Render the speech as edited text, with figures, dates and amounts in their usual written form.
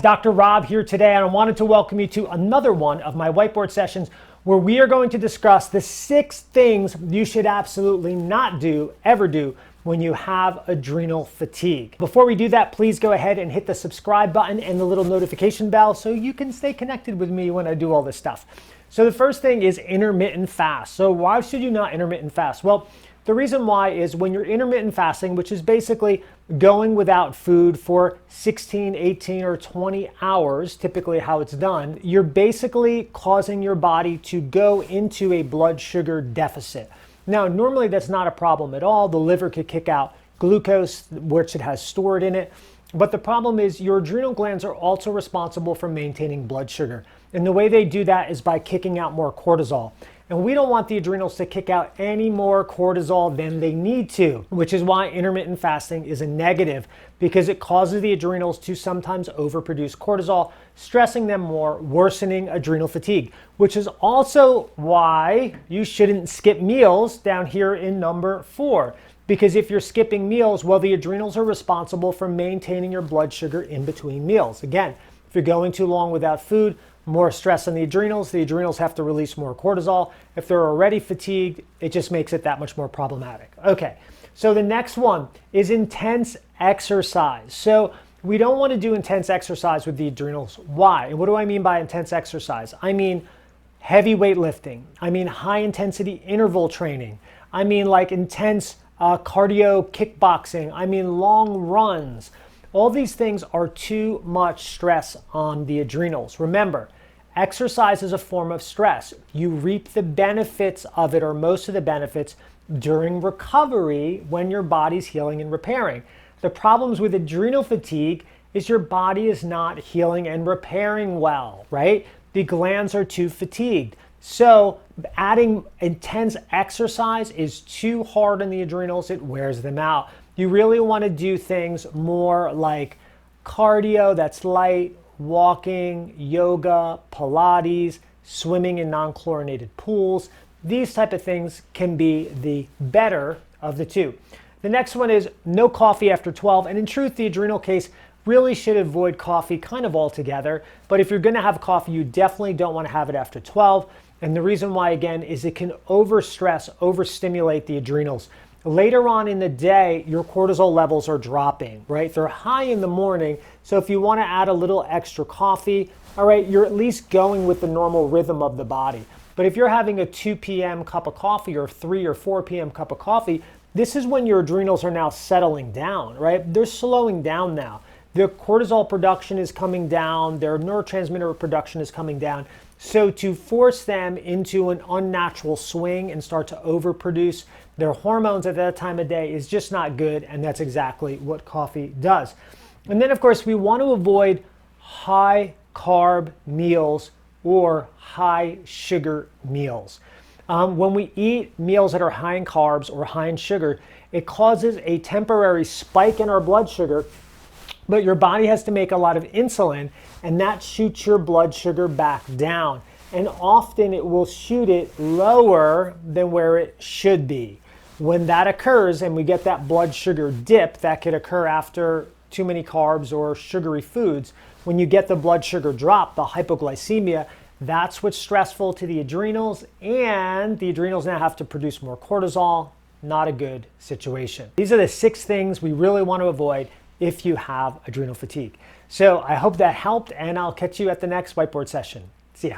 Dr. Rob here today, and I wanted to welcome you to another one of my whiteboard sessions where we are going to discuss the 6 things you should absolutely not do, ever do, when you have adrenal fatigue. Before we do that, please go ahead and hit the subscribe button and the little notification bell so you can stay connected with me when I do all this stuff. So the first thing is intermittent fast. So why should you not intermittent fast? Well, the reason why is when you're intermittent fasting, which is basically going without food for 16, 18, or 20 hours, typically how it's done, you're basically causing your body to go into a blood sugar deficit. Now, normally that's not a problem at all. The liver could kick out glucose, which it has stored in it. But the problem is your adrenal glands are also responsible for maintaining blood sugar. And the way they do that is by kicking out more cortisol. And we don't want the adrenals to kick out any more cortisol than they need to, which is why intermittent fasting is a negative, because it causes the adrenals to sometimes overproduce cortisol, stressing them more, worsening adrenal fatigue, which is also why you shouldn't skip meals down here in number 4. Because if you're skipping meals, well, the adrenals are responsible for maintaining your blood sugar in between meals. Again, if you're going too long without food, more stress on the adrenals have to release more cortisol. If they're already fatigued, it just makes it that much more problematic. Okay, so the next one is intense exercise. So we don't want to do intense exercise with the adrenals. Why? And what do I mean by intense exercise? I mean heavy weightlifting. I mean high intensity interval training. I mean like intense cardio kickboxing. I mean long runs. All these things are too much stress on the adrenals. Remember, exercise is a form of stress. You reap the benefits of it, or most of the benefits, during recovery when your body's healing and repairing. The problems with adrenal fatigue is your body is not healing and repairing well, right? The glands are too fatigued. So adding intense exercise is too hard on the adrenals. It wears them out. You really want to do things more like cardio that's light, walking, yoga, Pilates, swimming in non-chlorinated pools. These type of things can be the better of the two. The next one is no coffee after 12. And in truth, the adrenal case really should avoid coffee kind of altogether. But if you're going to have coffee, you definitely don't want to have it after 12. And the reason why, again, is it can overstress, overstimulate the adrenals. Later on in the day, your cortisol levels are dropping, right? They're high in the morning. So if you want to add a little extra coffee, all right, you're at least going with the normal rhythm of the body. But if you're having a 2 p.m. cup of coffee or 3 or 4 p.m. cup of coffee, this is when your adrenals are now settling down, right? They're slowing down now. Their cortisol production is coming down. Their neurotransmitter production is coming down. So to force them into an unnatural swing and start to overproduce their hormones at that time of day is just not good, and that's exactly what coffee does. And then, of course, we want to avoid high carb meals or high sugar meals. When we eat meals that are high in carbs or high in sugar, it causes a temporary spike in our blood sugar, but your body has to make a lot of insulin, and that shoots your blood sugar back down. And often it will shoot it lower than where it should be. When that occurs and we get that blood sugar dip, that could occur after too many carbs or sugary foods. When you get the blood sugar drop, the hypoglycemia, that's what's stressful to the adrenals, and the adrenals now have to produce more cortisol. Not a good situation. These are the 6 things we really want to avoid if you have adrenal fatigue. So I hope that helped, and I'll catch you at the next whiteboard session. See ya.